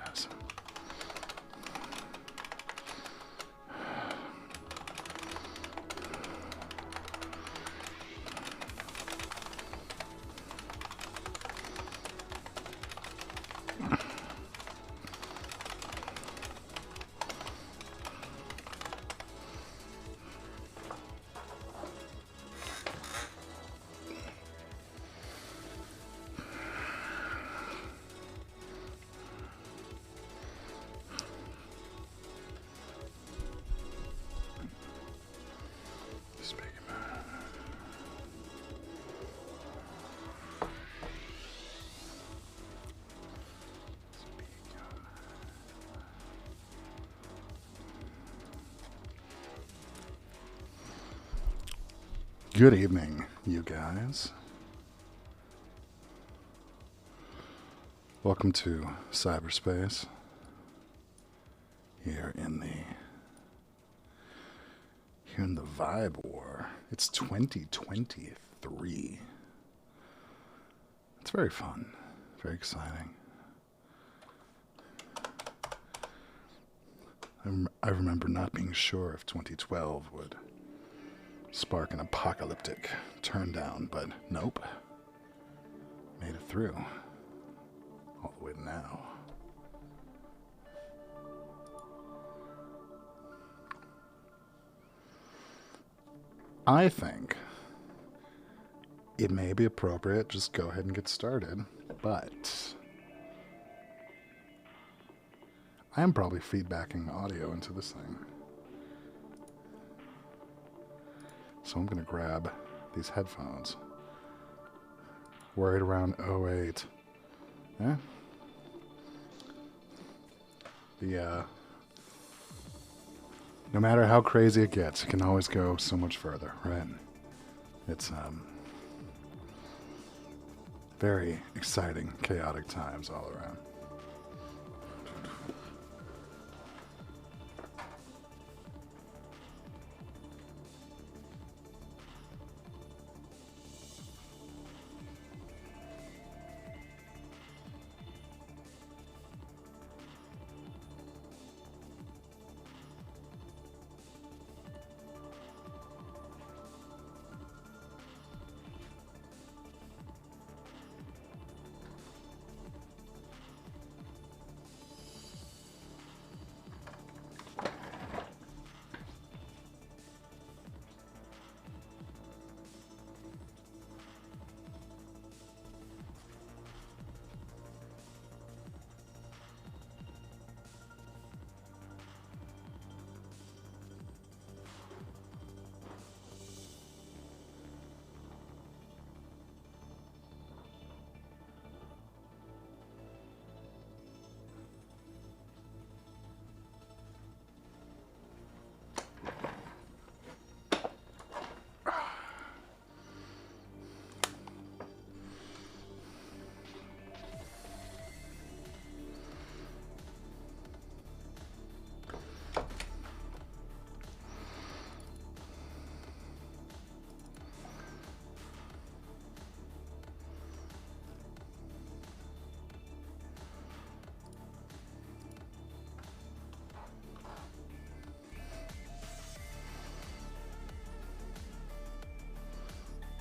yes. Good evening, you guys. Welcome to cyberspace here in the Vibe War. It's 2023. It's very fun, very exciting. I remember not being sure if 2012 would spark an apocalyptic turn down, but nope. Made it through. All the way to now. I think it may be appropriate just go ahead and get started, but I am probably feedbacking audio into this thing. So I'm going to grab these headphones. Worried around 08. Yeah? No matter how crazy it gets, it can always go so much further, right? It's, very exciting, chaotic times all around.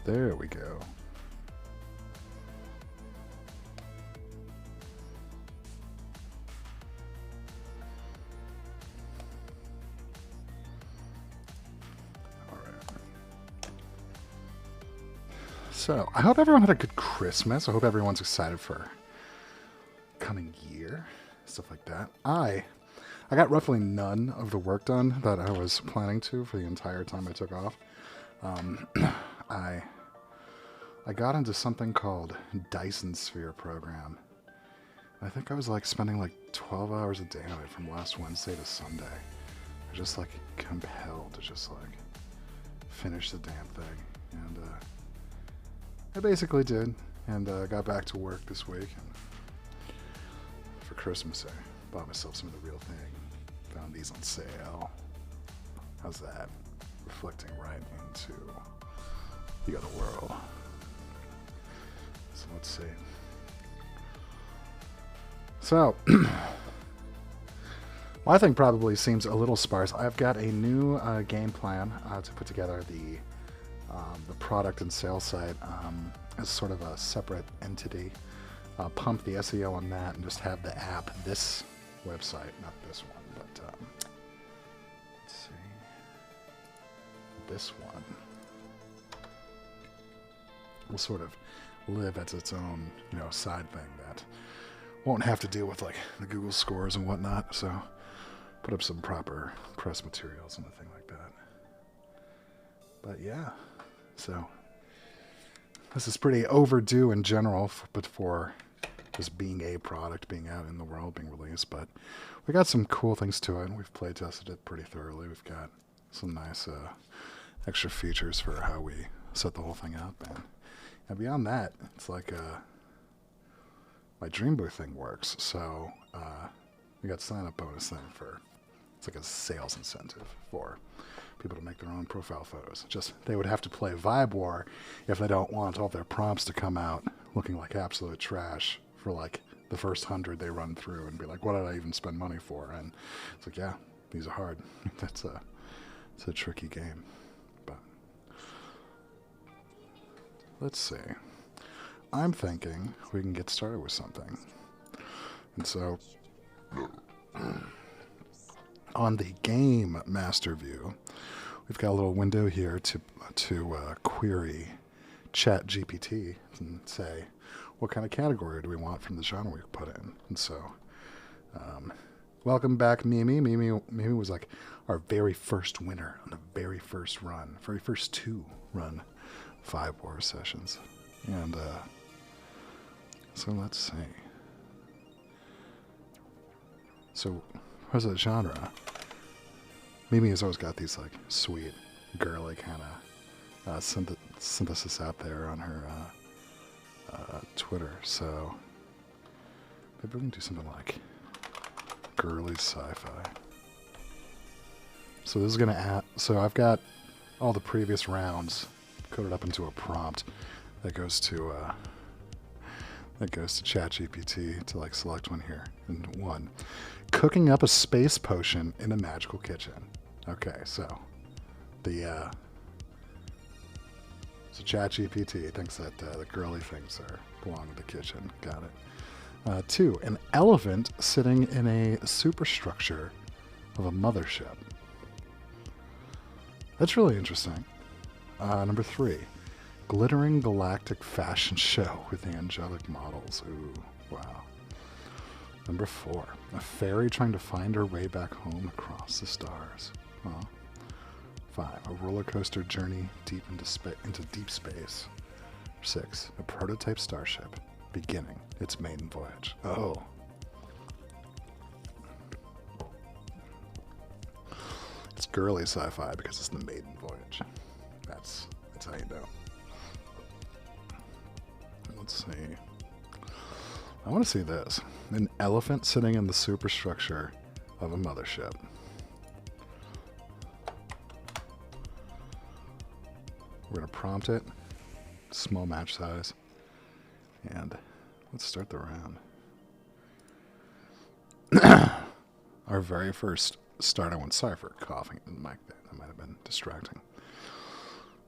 There we go. All right. So, I hope everyone had a good Christmas. I hope everyone's excited for coming year, stuff like that. I got roughly none of the work done that I was planning to for the entire time I took off. I got into something called Dyson Sphere program. I think I was like spending like 12 hours a day on it from last Wednesday to Sunday. I was just like compelled to just like finish the damn thing. And I basically did. And got back to work this week. And for Christmas, I bought myself some of the real thing. Found these on sale. How's that? reflecting right into the other world. So let's see. So, well, I think probably seems a little sparse. I've got a new game plan to put together the product and sales site as sort of a separate entity. Pump the SEO on that and just have the app, this website, not this one, but let's see, this one will sort of live as its own, side thing that won't have to deal with like the Google scores and whatnot. So put up some proper press materials and a thing like that. But yeah, so this is pretty overdue in general, but for just being a product, being out in the world, being released. But we got some cool things to it, and we've play tested it pretty thoroughly. We've got some nice extra features for how we set the whole thing up. And beyond that, it's like my Dream Booth thing works. So we got sign-up bonus thing for, it's like a sales incentive for people to make their own profile photos. Just they would have to play Vibe War if they don't want all their prompts to come out looking like absolute trash for like the first 100 they run through and be like, what did I even spend money for? And it's like, yeah, these are hard. It's a tricky game. But let's see. I'm thinking we can get started with something. And so on the game master view, we've got a little window here to query ChatGPT and say, what kind of category do we want from the genre we put in? And so, welcome back, Mimi. Mimi was like our very first winner on the very first 2 run Vibe War sessions. And so let's see. So, what's the genre? Mimi has always got these like sweet, girly kind of synthesis out there on her Twitter. So maybe we can do something like girly sci-fi. So this is gonna add. So I've got all the previous rounds coded up into a prompt that goes to ChatGPT to like select one here. And one, cooking up a space potion in a magical kitchen. Okay, so so ChatGPT thinks that the girly things belong in the kitchen. Got it. 2, an elephant sitting in a superstructure of a mothership. That's really interesting. Number 3, glittering galactic fashion show with angelic models. Ooh, wow. Number 4, a fairy trying to find her way back home across the stars. Huh. 5, a roller coaster journey deep into deep space. 6, a prototype starship beginning its maiden voyage. Oh. It's girly sci-fi because it's the maiden voyage. That's how you know. Let's see. I want to see this. An elephant sitting in the superstructure of a mothership. We're going to prompt it, small match size, and let's start the round. Our very first start, I went sorry for coughing in the mic there. That might have been distracting.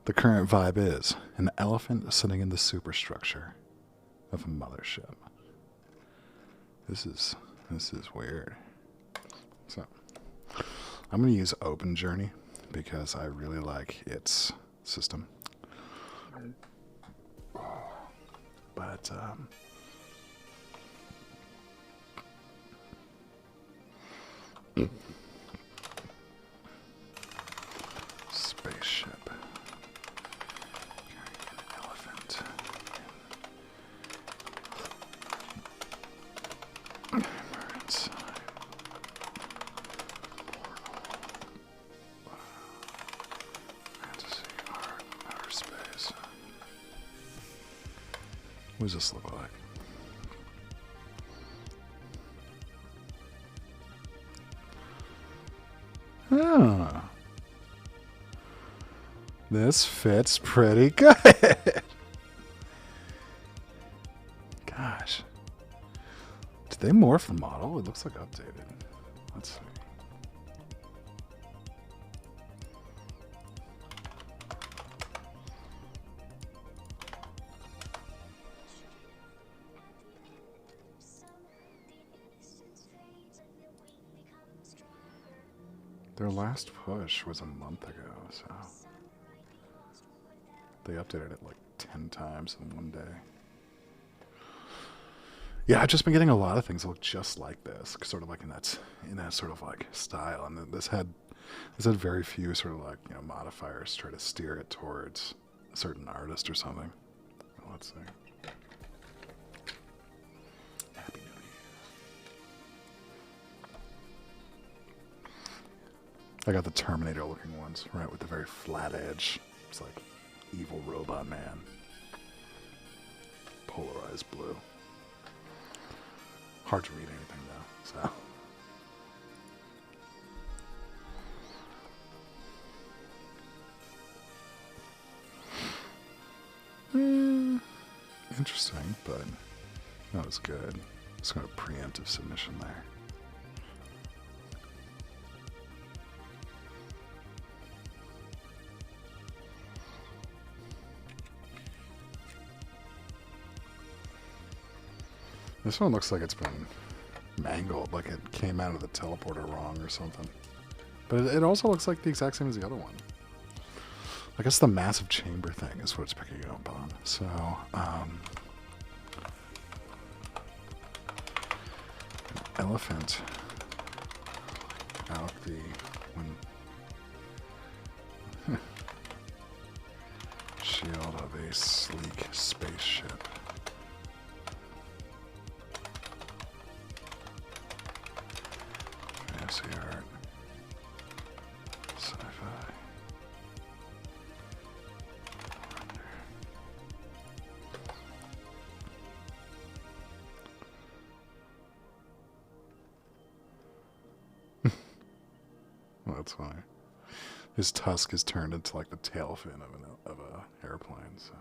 The current vibe is an elephant sitting in the superstructure of a mothership. This is weird. So I'm going to use Open Journey because I really like its system. But spaceship. Carrying an elephant. We're inside. Fantasy, outer space. What does this look like? Ah. This fits pretty good. Gosh. Did they morph the model? It looks like updated. Let's see. Their last push was a month ago, so they updated it like 10 times in one day. Yeah, I've just been getting a lot of things that look just like this, sort of like in that sort of like style. And this had very few sort of like, you know, modifiers to try to steer it towards a certain artist or something. Well, let's see. Happy New Year. I got the Terminator looking ones, right, with the very flat edge. It's like evil robot man. Polarized blue. Hard to read anything though, so. Interesting, but that was good. It's got a preemptive submission there. This one looks like it's been mangled, like it came out of the teleporter wrong or something. But it also looks like the exact same as the other one. I guess the massive chamber thing is what it's picking up on. So, elephant out the shield of a sleek spaceship. Fantasy art. Sci-fi. Well, that's funny. His tusk is turned into like the tail fin of a airplane. So.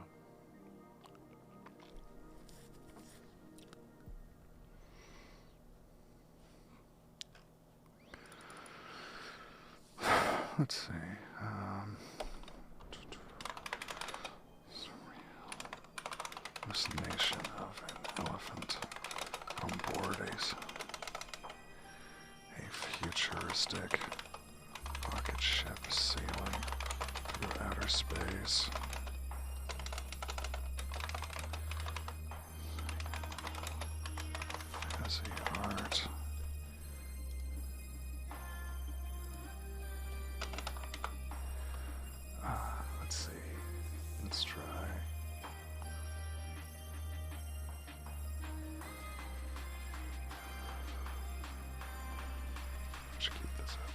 Let's see. Hallucination of an elephant on board a futuristic rocket ship sailing through outer space. Fantasy art. Let's see. Let's try. Let's keep this up.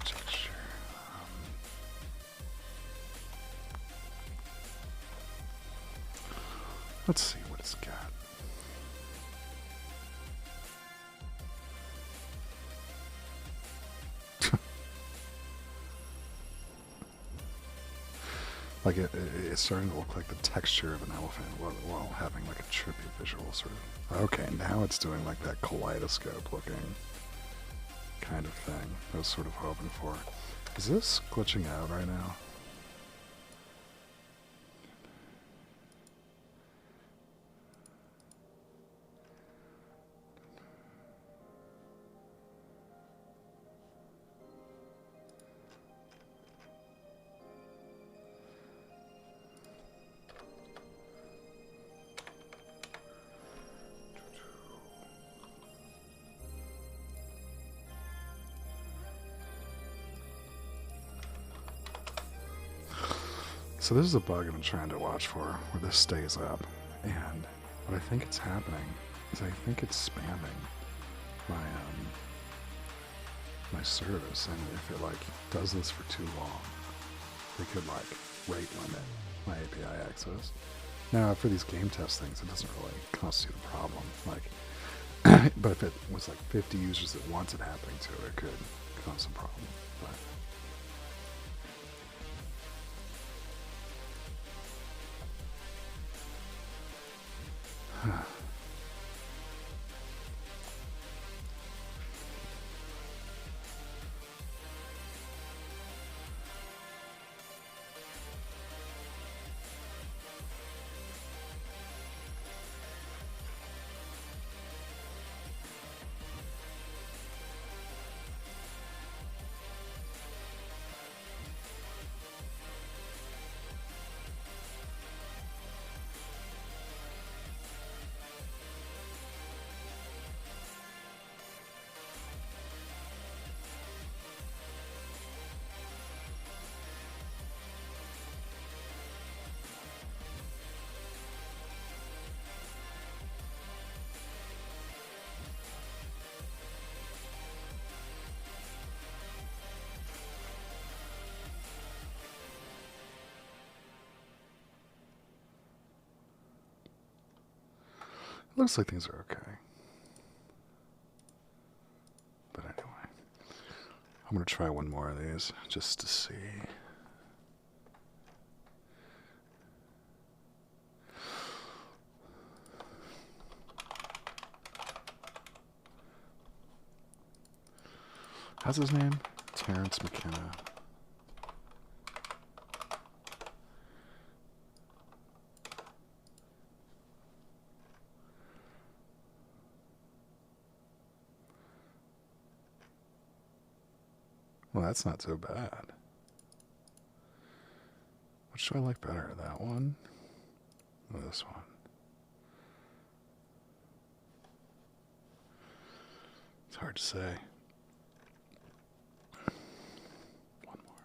Texture. Let's see what it's got. Like it's starting to look like the texture of an elephant while having like a trippy visual sort of. Okay, now it's doing like that kaleidoscope looking kind of thing I was sort of hoping for. Is this glitching out right now? So this is a bug I've been trying to watch for, where this stays up, and what I think it's happening is I think it's spamming my my service, and if it like does this for too long, they could like rate limit my API access. Now, for these game test things, it doesn't really constitute a problem. Like, but if it was like 50 users at once it happening to it, could cause some problem. But looks like things are okay. But anyway, I'm going to try one more of these just to see. How's his name? Terrence McKenna. Well, that's not so bad. Which do I like better? That one or this one? It's hard to say. One more.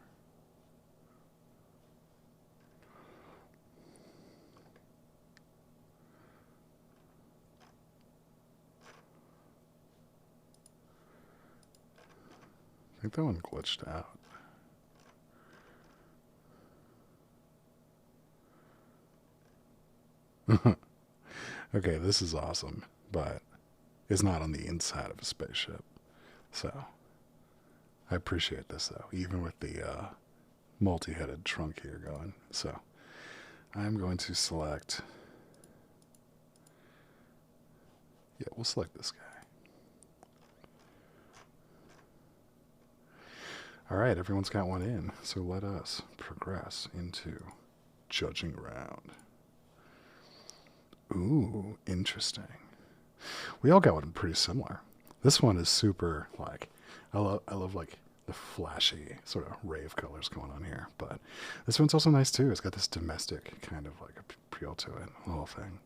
I think that one glitched out. Okay, this is awesome, but it's not on the inside of a spaceship. So, I appreciate this though, even with the multi-headed trunk here going. So, I'm going to select... Yeah, we'll select this guy. Alright, everyone's got one in, so let us progress into judging round. Ooh, interesting. We all got one pretty similar. This one is super, like, I love like the flashy sort of rave colors going on here, but this one's also nice too. It's got this domestic kind of like appeal to it, the whole thing.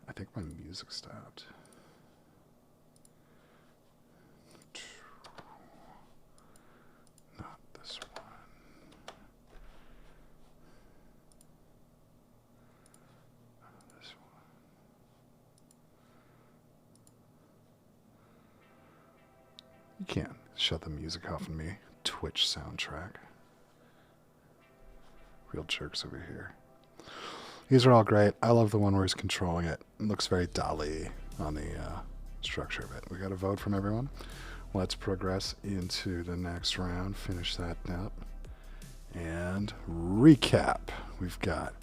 I think my music stopped. Not this one. This one. You can't shut the music off on me. Twitch soundtrack. Real jerks over here. These are all great. I love the one where he's controlling it. It looks very Dali on the structure of it. We got a vote from everyone. Let's progress into the next round. Finish that up. And recap. We've got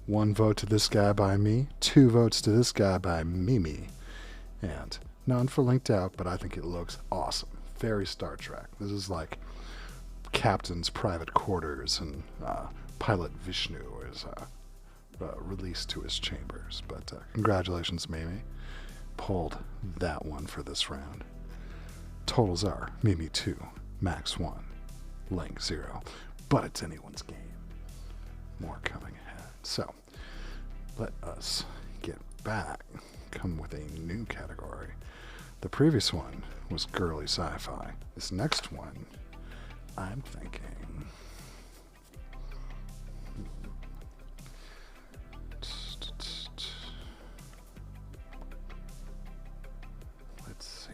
1 vote to this guy by me, 2 votes to this guy by Mimi, and none for Linked Out, but I think it looks awesome. Very Star Trek. This is like Captain's private quarters, and Pilot Vishnu is released to his chambers. But congratulations, Mimi. Pulled that one for this round. Totals are Mimi 2, Max 1, Link 0. But it's anyone's game. More coming ahead. So, let us get back. Come with a new category. The previous one was girly sci-fi. This next one, I'm thinking... Let's see.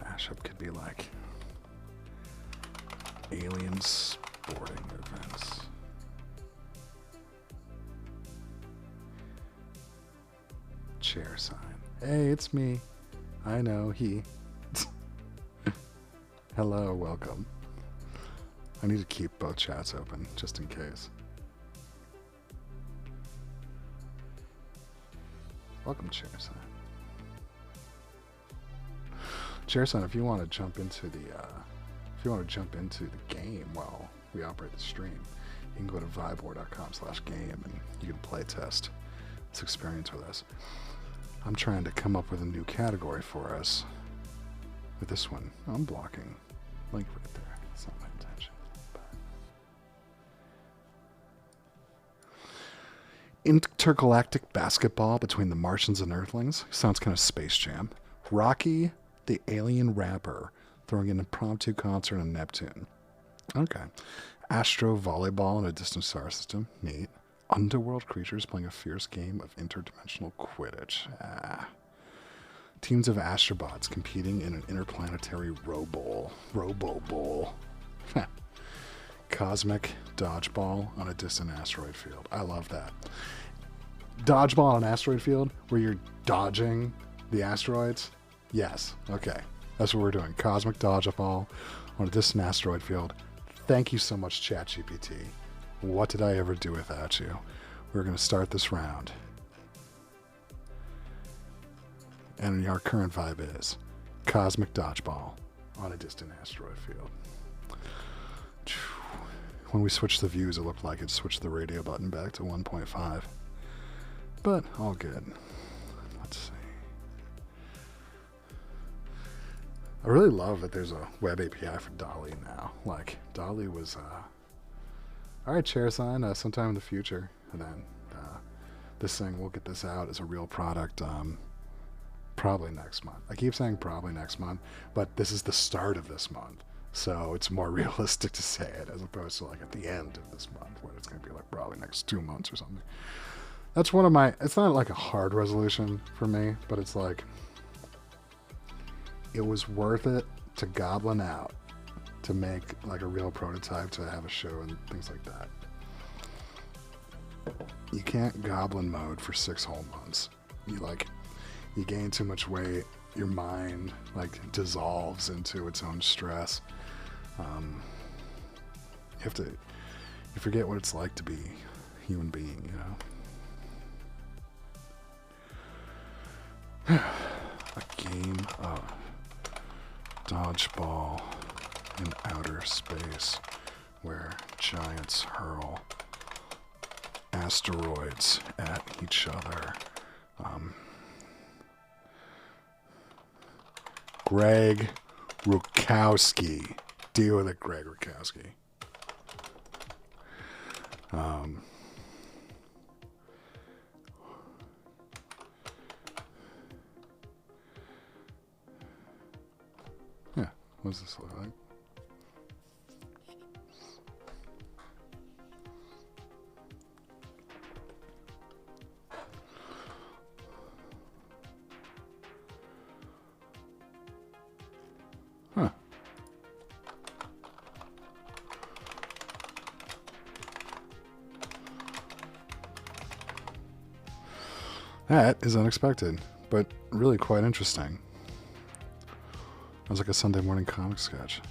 Mashup could be like alien sporting events. Chair sign. Hey, it's me. I know, he. Hello, welcome. I need to keep both chats open, just in case. Welcome, Chair sign. Chair sign, if you want to jump into the game while we operate the stream, you can go to vibor.com/game and you can play test this experience with us. I'm trying to come up with a new category for us with this one. I'm blocking. Link right there. It's not my intention. Intergalactic basketball between the Martians and Earthlings. Sounds kind of Space Jam. Rocky the Alien Rapper throwing an impromptu concert on Neptune. Okay. Astro volleyball in a distant star system. Neat. Underworld creatures playing a fierce game of interdimensional Quidditch. Teams of astrobots competing in an interplanetary Robo Bowl. Cosmic dodgeball on a distant asteroid field. I love that. Dodgeball on an asteroid field where you're dodging the asteroids? Yes. Okay. That's what we're doing. Cosmic dodgeball on a distant asteroid field. Thank you so much, ChatGPT. What did I ever do without you? We're going to start this round. And our current vibe is Cosmic Dodgeball on a distant asteroid field. When we switched the views, it looked like it switched the radio button back to 1.5. But all good. Let's see. I really love that there's a web API for DALL-E now. Like, DALL-E was... Alright, Chair sign, sometime in the future. And then this thing, we'll get this out as a real product probably next month. I keep saying probably next month, but this is the start of this month. So it's more realistic to say it as opposed to like at the end of this month when it's going to be like probably next 2 months or something. That's one of my... It's not like a hard resolution for me, but it's like... It was worth it to goblin out to make like a real prototype to have a show and things like that. You can't goblin mode for 6 whole months. You gain too much weight, your mind like dissolves into its own stress. You forget what it's like to be a human being, you know. A game of dodgeball in outer space where giants hurl asteroids at each other. Greg Rukowski. Deal with it, Greg Rukowski. Yeah, what does this look like? Huh. That is unexpected, but really quite interesting. It was like a Sunday morning comic sketch.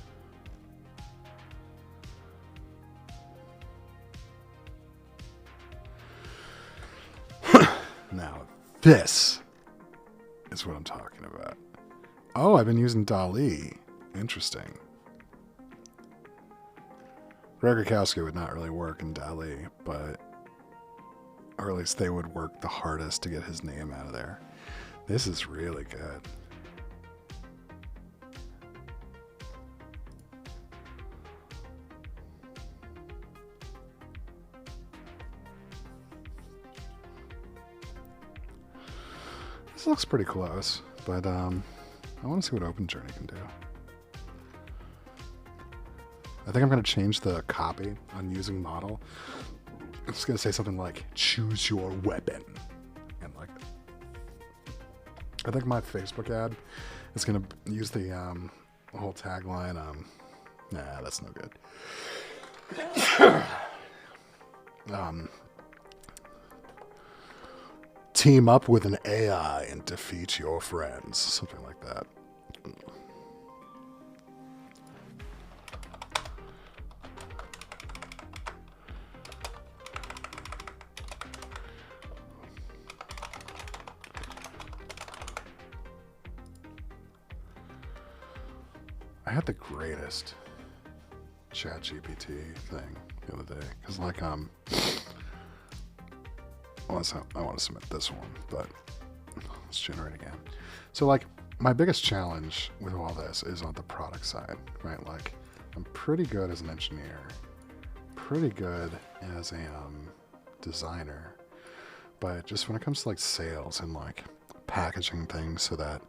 Now, this is what I'm talking about. Oh, I've been using DALL-E. Interesting. Greg Rukowski would not really work in DALL-E, but... Or at least they would work the hardest to get his name out of there. This is really good. This looks pretty close, but I want to see what OpenJourney can do. I think I'm going to change the copy on using model It's gonna say something like "choose your weapon," and like, I think my Facebook ad is gonna use the whole tagline. Nah, that's no good. Team up with an AI and defeat your friends, something like that. I had the greatest ChatGPT thing the other day because, like, I want to submit this one, but let's generate again. So, like, my biggest challenge with all this is on the product side, right? Like, I'm pretty good as an engineer, pretty good as a designer, but just when it comes to like sales and like packaging things so that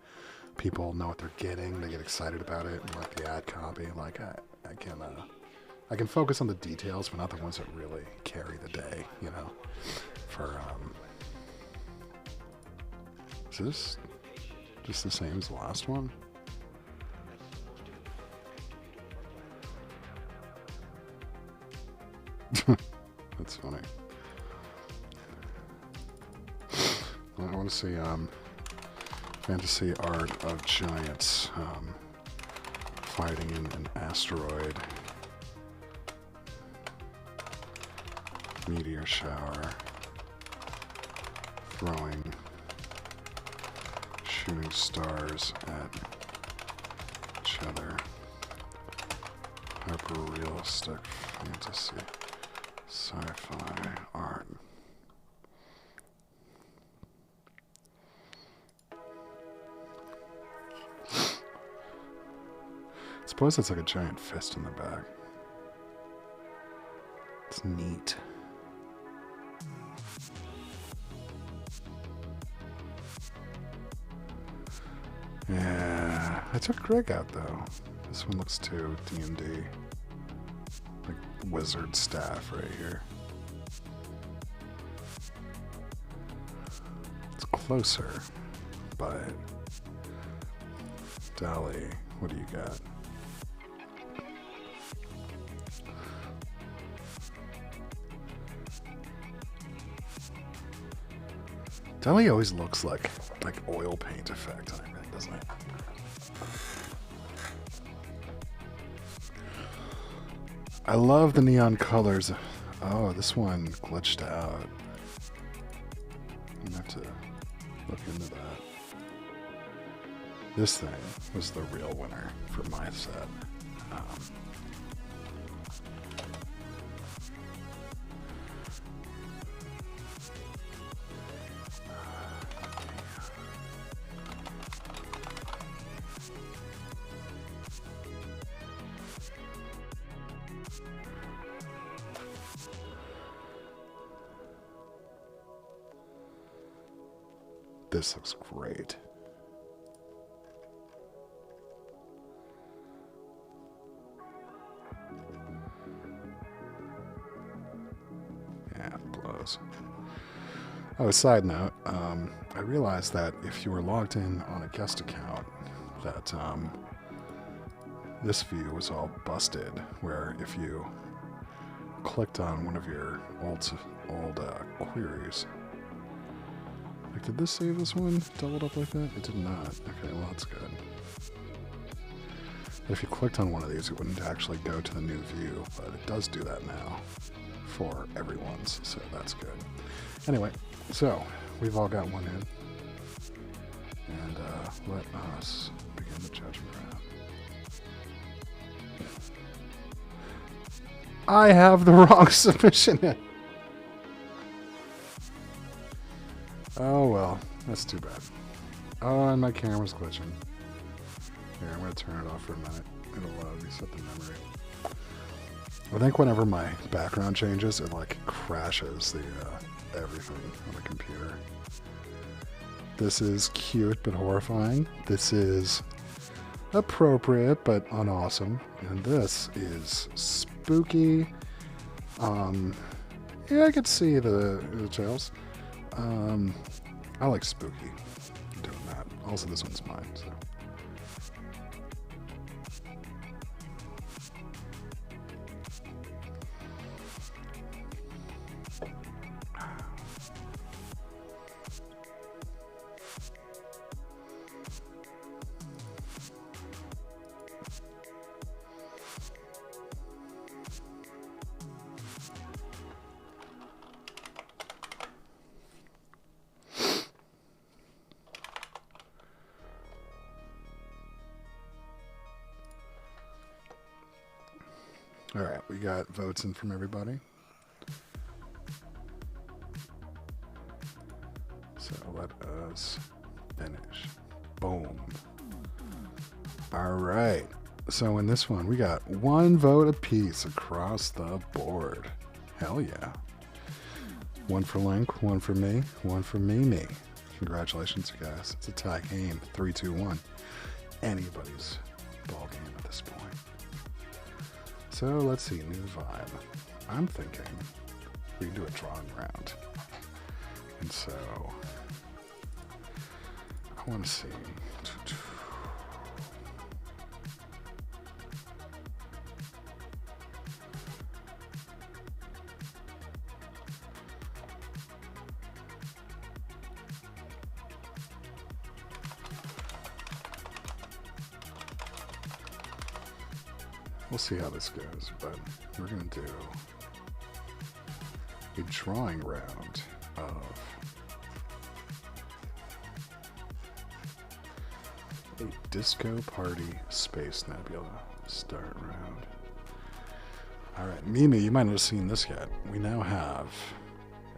people know what they're getting, they get excited about it, and like the ad copy, like I can focus on the details, but not the ones that really carry the day, you know. For is this just the same as the last one? That's funny. I want to see fantasy art of giants fighting in an asteroid meteor shower, shooting stars at each other. Hyper realistic fantasy sci-fi art. Suppose it's like a giant fist in the back. It's neat. Yeah, I took Greg out though. This one looks too D&D. Like wizard staff right here. It's closer, but Dolly, what do you got? Dolly always looks like oil paint effect on everything, doesn't it? I love the neon colors. Oh, this one glitched out. I'm gonna have to look into that. This thing was the real winner for my set. This looks great. Yeah, it blows. Oh, a side note, I realized that if you were logged in on a guest account, that this view was all busted, where if you clicked on one of your old queries, like, did this save this one doubled up like that? It did not. Okay, well, that's good. If you clicked on one of these, it wouldn't actually go to the new view, but it does do that now for everyone's, so that's good. Anyway, so we've all got one in, and let us begin the judgment round. I have the wrong submission in. Oh well, that's too bad. Oh, and my camera's glitching. Here, I'm going to turn it off for a minute. It'll reset the memory. I think whenever my background changes, it like crashes the everything on the computer. This is cute but horrifying. This is appropriate but unawesome. And this is spooky. Yeah, I could see the trails. I like spooky doing that. Also, this one's mine, so. All right, we got votes in from everybody. So let us finish. Boom. All right. So in this one, we got 1 vote apiece across the board. Hell yeah. 1 for Link, 1 for me, 1 for Mimi. Congratulations, guys. It's a tie game. 3-2-1. Anybody's ball game at this point. So let's see, new vibe. I'm thinking we can do a drawing round. And so I want to see. We'll see how this goes, but we're going to do a drawing round of a Disco Party Space Nebula start round. Alright, Mimi, you might not have seen this yet. We now have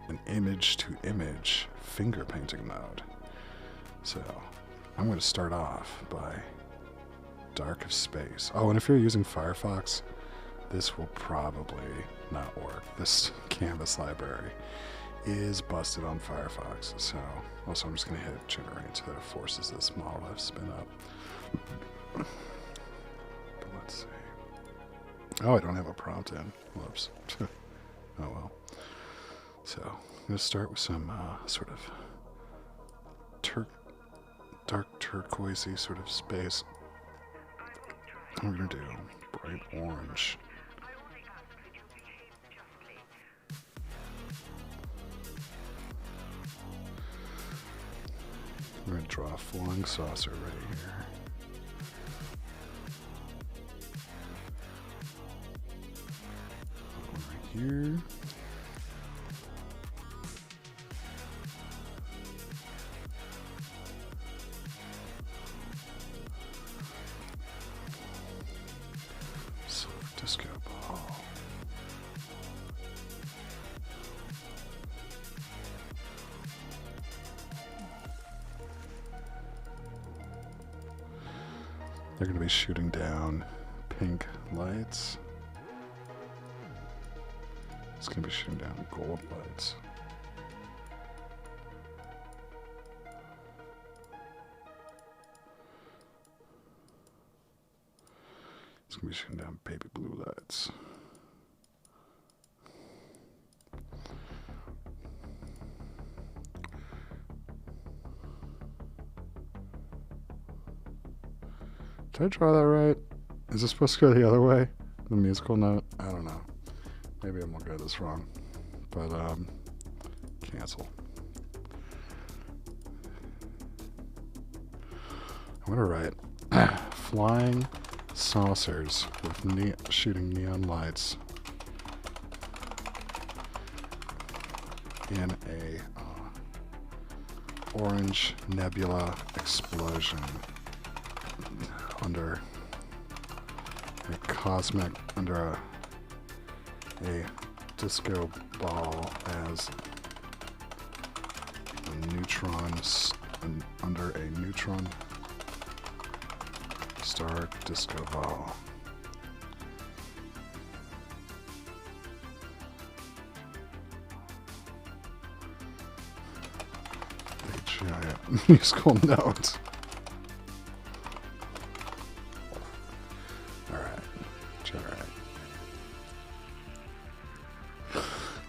an image-to-image finger painting mode. So, I'm going to start off by Dark of Space. Oh, and if you're using Firefox, this will probably not work. This canvas library is busted on Firefox. So, also I'm just going to hit generate so that it forces this model to spin up. But let's see. Oh, I don't have a prompt in. Whoops. Oh well. So, I'm going to start with some sort of dark turquoisey sort of space. We're going to do bright orange. We're going to draw a flying saucer right here. Over here. Disco ball. They're going to be shooting down pink lights. It's going to be shooting down gold lights. It's going to be shooting down baby blue lights. Did I draw that right? Is this supposed to go the other way? The musical note? I don't know. Maybe I'm looking at this wrong. But, cancel. I'm going to write flying saucers with shooting neon lights in a orange nebula explosion under a cosmic, under a disco ball as a neutron, under a neutron star disco ball. A giant musical note.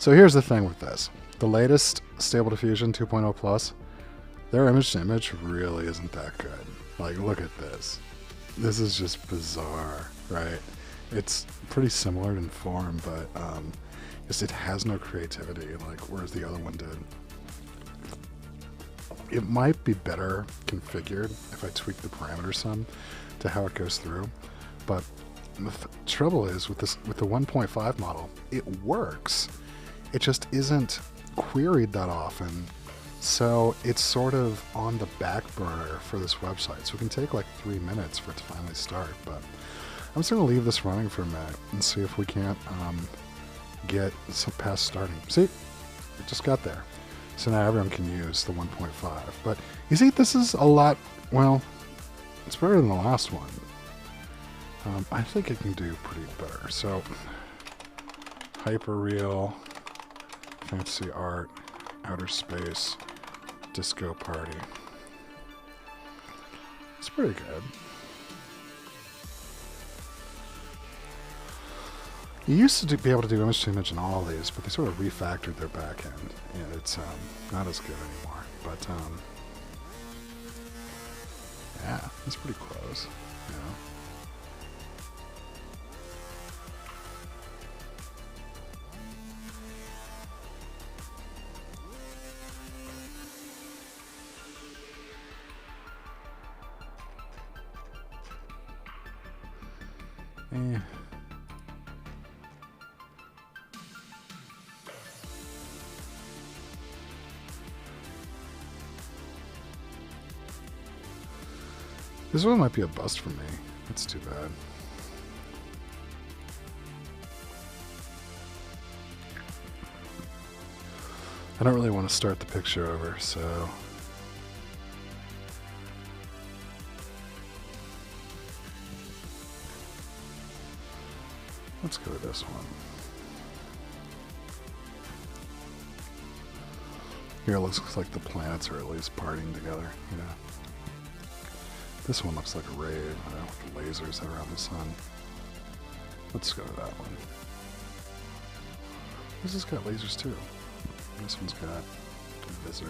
So here's the thing with this. The latest Stable Diffusion 2.0 Plus, their image-to-image really isn't that good. Like, look at this. This is just bizarre, right? It's pretty similar in form, but just it has no creativity, like whereas the other one did. It might be better configured if I tweak the parameters some to how it goes through, but the trouble is with the 1.5 model, it works. It just isn't queried that often, so it's sort of on the back burner for this website. So it can take like 3 minutes for it to finally start, but I'm just going to leave this running for a minute and see if we can't get some past starting. See, it just got there. So now everyone can use the 1.5. But you see, this is a lot, well, it's better than the last one. I think it can do pretty better. So, Hyperreal, Fantasy Art, Outer Space, Disco Party. It's pretty good. You used to be able to do image-to-image in all of these, but they sort of refactored their back end, and it's not as good anymore. But yeah, it's pretty close, you know. This one might be a bust for me. That's too bad. I don't really want to start the picture over, so... let's go with this one. Here it looks like the planets are at least partying together, you know. This one looks like a rave, with the lasers around the sun. Let's go to that one. This has got lasers too. This one's got a visor.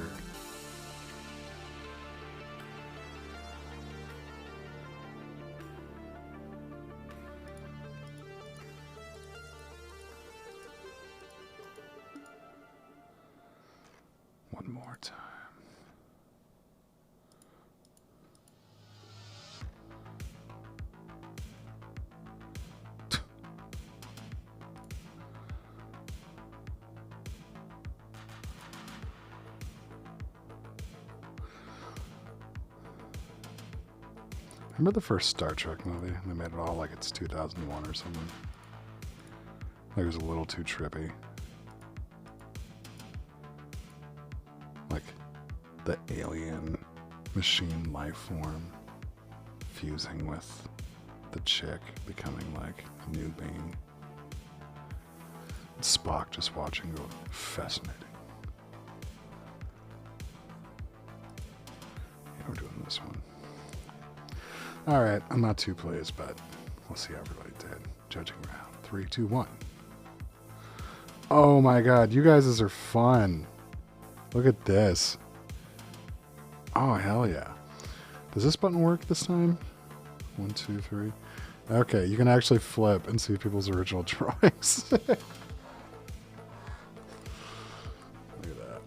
One more time. Remember the first Star Trek movie? They made it all like it's 2001 or something. Like it was a little too trippy. Like the alien machine life form fusing with the chick, becoming like a new being. And Spock just watching go, fascinating. Yeah, we're doing this one. Alright, I'm not too pleased, but we'll see how everybody did. Judging round. 3, 2, 1. Oh my god, you guys are fun. Look at this. Oh, hell yeah. Does this button work this time? 1, 2, 3. Okay, you can actually flip and see people's original drawings. Look at that.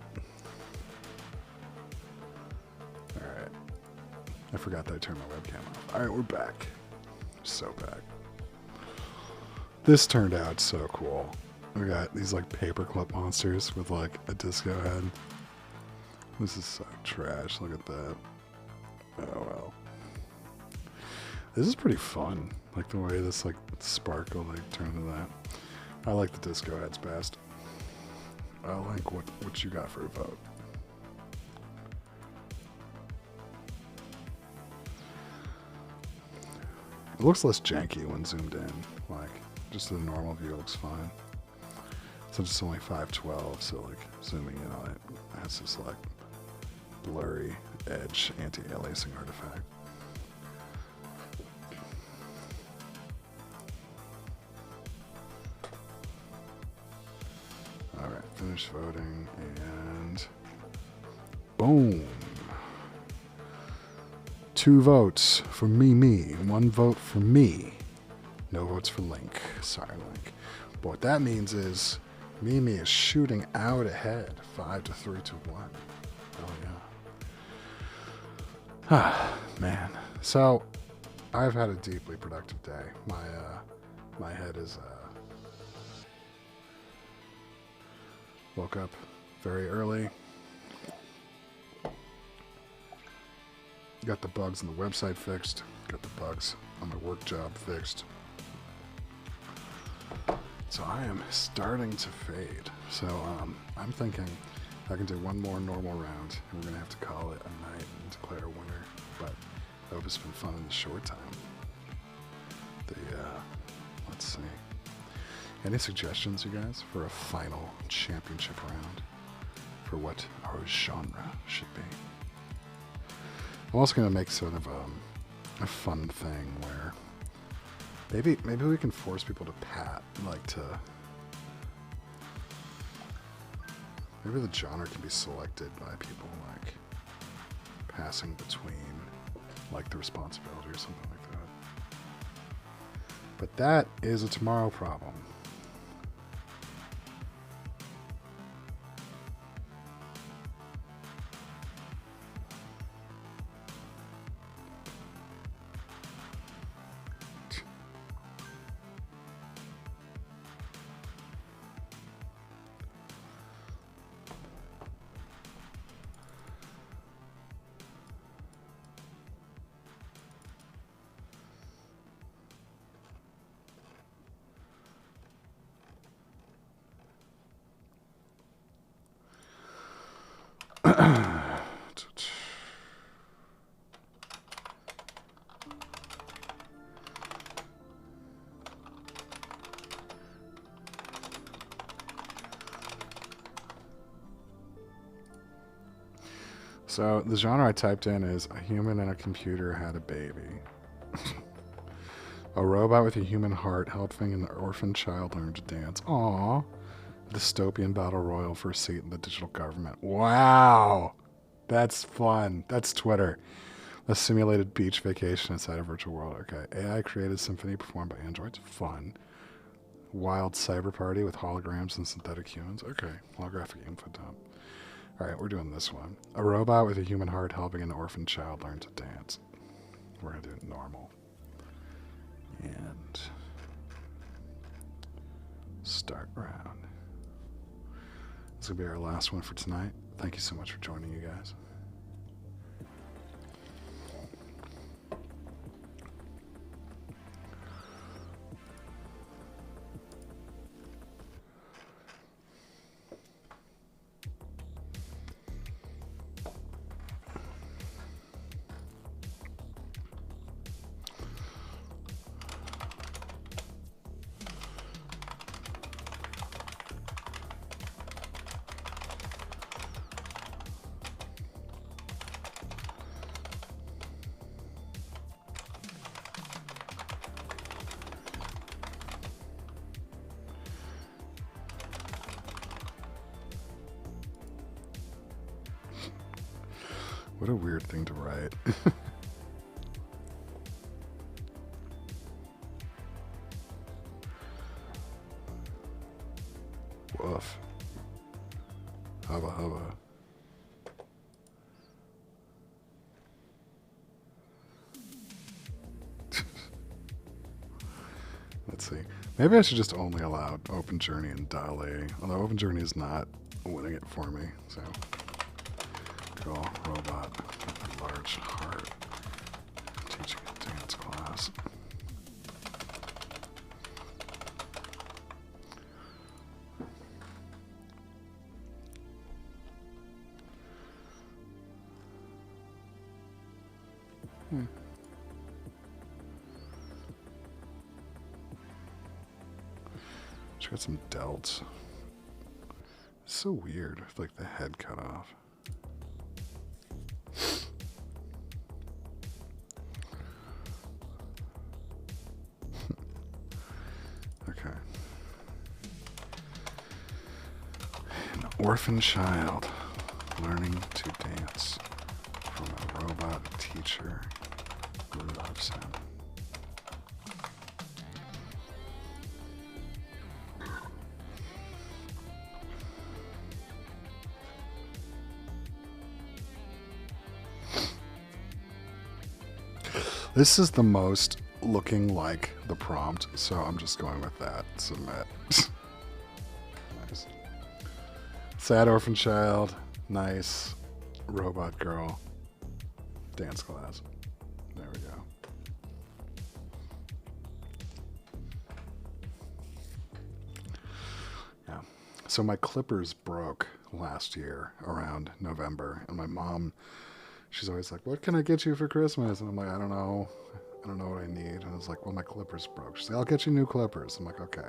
Alright. I forgot that I turned my webcam off. Alright, we're back. So back. This turned out so cool. We got these like paperclip monsters with like a disco head. This is so trash. Look at that. Oh well. This is pretty fun. Like the way this like sparkle like turned into that. I like the disco heads best. Link, what you got for a vote? It looks less janky when zoomed in. Like just the normal view looks fine. Since it's only 512, so like zooming in on it has this like blurry edge anti-aliasing artifact. Alright. Finish voting, and boom. 2 votes for me. 1 vote for me. No votes for Link. Sorry, Link. But what that means is Mimi is shooting out ahead, 5 to 3 to 1. Oh yeah. Ah, man. So I've had a deeply productive day. My head is woke up very early. Got the bugs on the website fixed. Got the bugs on my work job fixed. So I am starting to fade. So I'm thinking I can do 1 more normal round, and we're gonna have to call it a night and declare a winner. But I hope it's been fun in the short time. Let's see. Any suggestions, you guys, for a final championship round for what our genre should be? I'm also gonna make sort of a fun thing where maybe we can force people to maybe the genre can be selected by people like passing between like the responsibility or something like that. But that is a tomorrow problem. So the genre I typed in is a human and a computer had a baby. A robot with a human heart helping an orphan child learn to dance. Aww. A dystopian battle royal for a seat in the digital government. Wow. That's fun. That's Twitter. A simulated beach vacation inside a virtual world. Okay. AI created symphony performed by androids. Fun. Wild cyber party with holograms and synthetic humans. Okay. Holographic info dump. Alright, we're doing this one. A robot with a human heart helping an orphan child learn to dance. We're going to do it normal. And start round. This will be our last one for tonight. Thank you so much for joining, you guys. What a weird thing to write. Woof. Hubba hubba. Let's see. Maybe I should just only allow Open Journey and Dial A. Although Open Journey is not winning it for me, so. Cool. Robot with a large heart. Teaching a dance class. She got some delts. It's so weird with like the head cut off. Okay. orphan child learning to dance from a robot teacher who loves him. This is the most looking like the prompt, so I'm just going with that. Submit. Nice. Sad orphan child. Nice. Robot girl. Dance class. There we go. Yeah. So my clippers broke last year around November, and my mom, she's always like, "What can I get you for Christmas?" And I'm like, "I don't know. I don't know what I need." And I was like, "Well, my clippers broke." She's like, "I'll get you new clippers." I'm like, "Okay."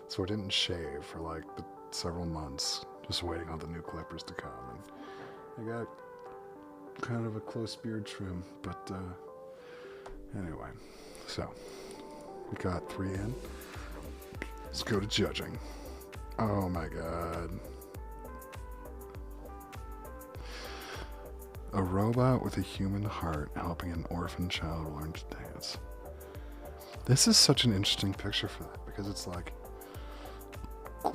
So I didn't shave for like several months, just waiting on the new clippers to come. And I got kind of a close beard trim, but anyway. So we got 3 in. Let's go to judging. Oh my god. A robot with a human heart helping an orphan child learn to dance. This is such an interesting picture for that, because it's like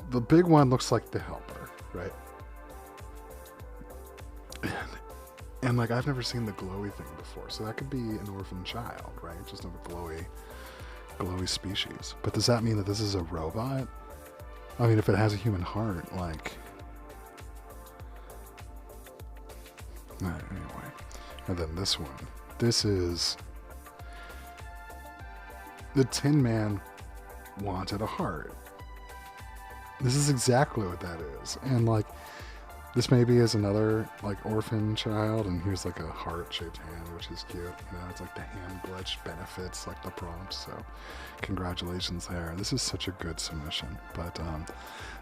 the big one looks like the helper, right? And like I've never seen the glowy thing before, so that could be an orphan child, right? Just of a glowy species. But does that mean that this is a robot? I mean, if it has a human heart, like... Anyway. And then this one. This is... The Tin Man wanted a heart. This is exactly what that is. And like, this maybe is another like orphan child, and here's like a heart-shaped hand, which is cute. You know, it's like the hand glitch benefits like the prompt. So, congratulations there. This is such a good submission, but I'm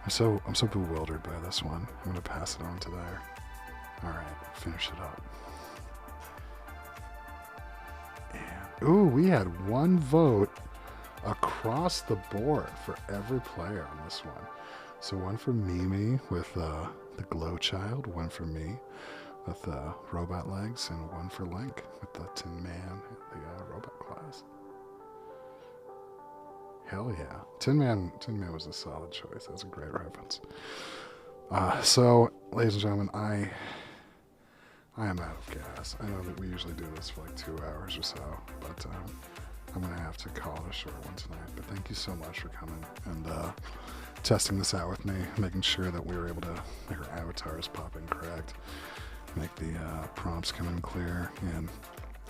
so bewildered by this one. I'm gonna pass it on to there. All right, finish it up. And ooh, we had 1 vote across the board for every player on this one. So 1 for Mimi with the glow child, 1 for me with the robot legs, and 1 for Link with the Tin Man, the robot class. Hell yeah. Tin Man was a solid choice. That's a great reference. So, ladies and gentlemen, I am out of gas. I know that we usually do this for like 2 hours or so, but I'm going to have to call it a short one tonight. But thank you so much for coming and testing this out with me, making sure that we were able to make our avatars pop in correct, make the prompts come in clear, and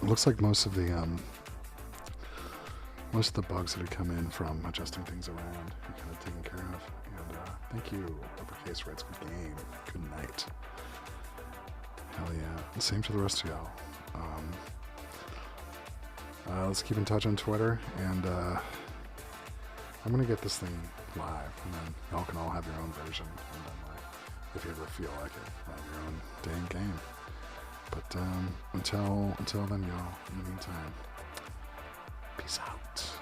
it looks like most of the bugs that had come in from adjusting things around are kind of taken care of. And thank you, Uppercase Red Squid Game. Good night. Hell yeah. And same to the rest of y'all. Let's keep in touch on Twitter, and I'm gonna get this thing live, and then y'all can all have your own version, and then if you ever feel like it, have your own damn game. But until then, y'all, in the meantime, peace out.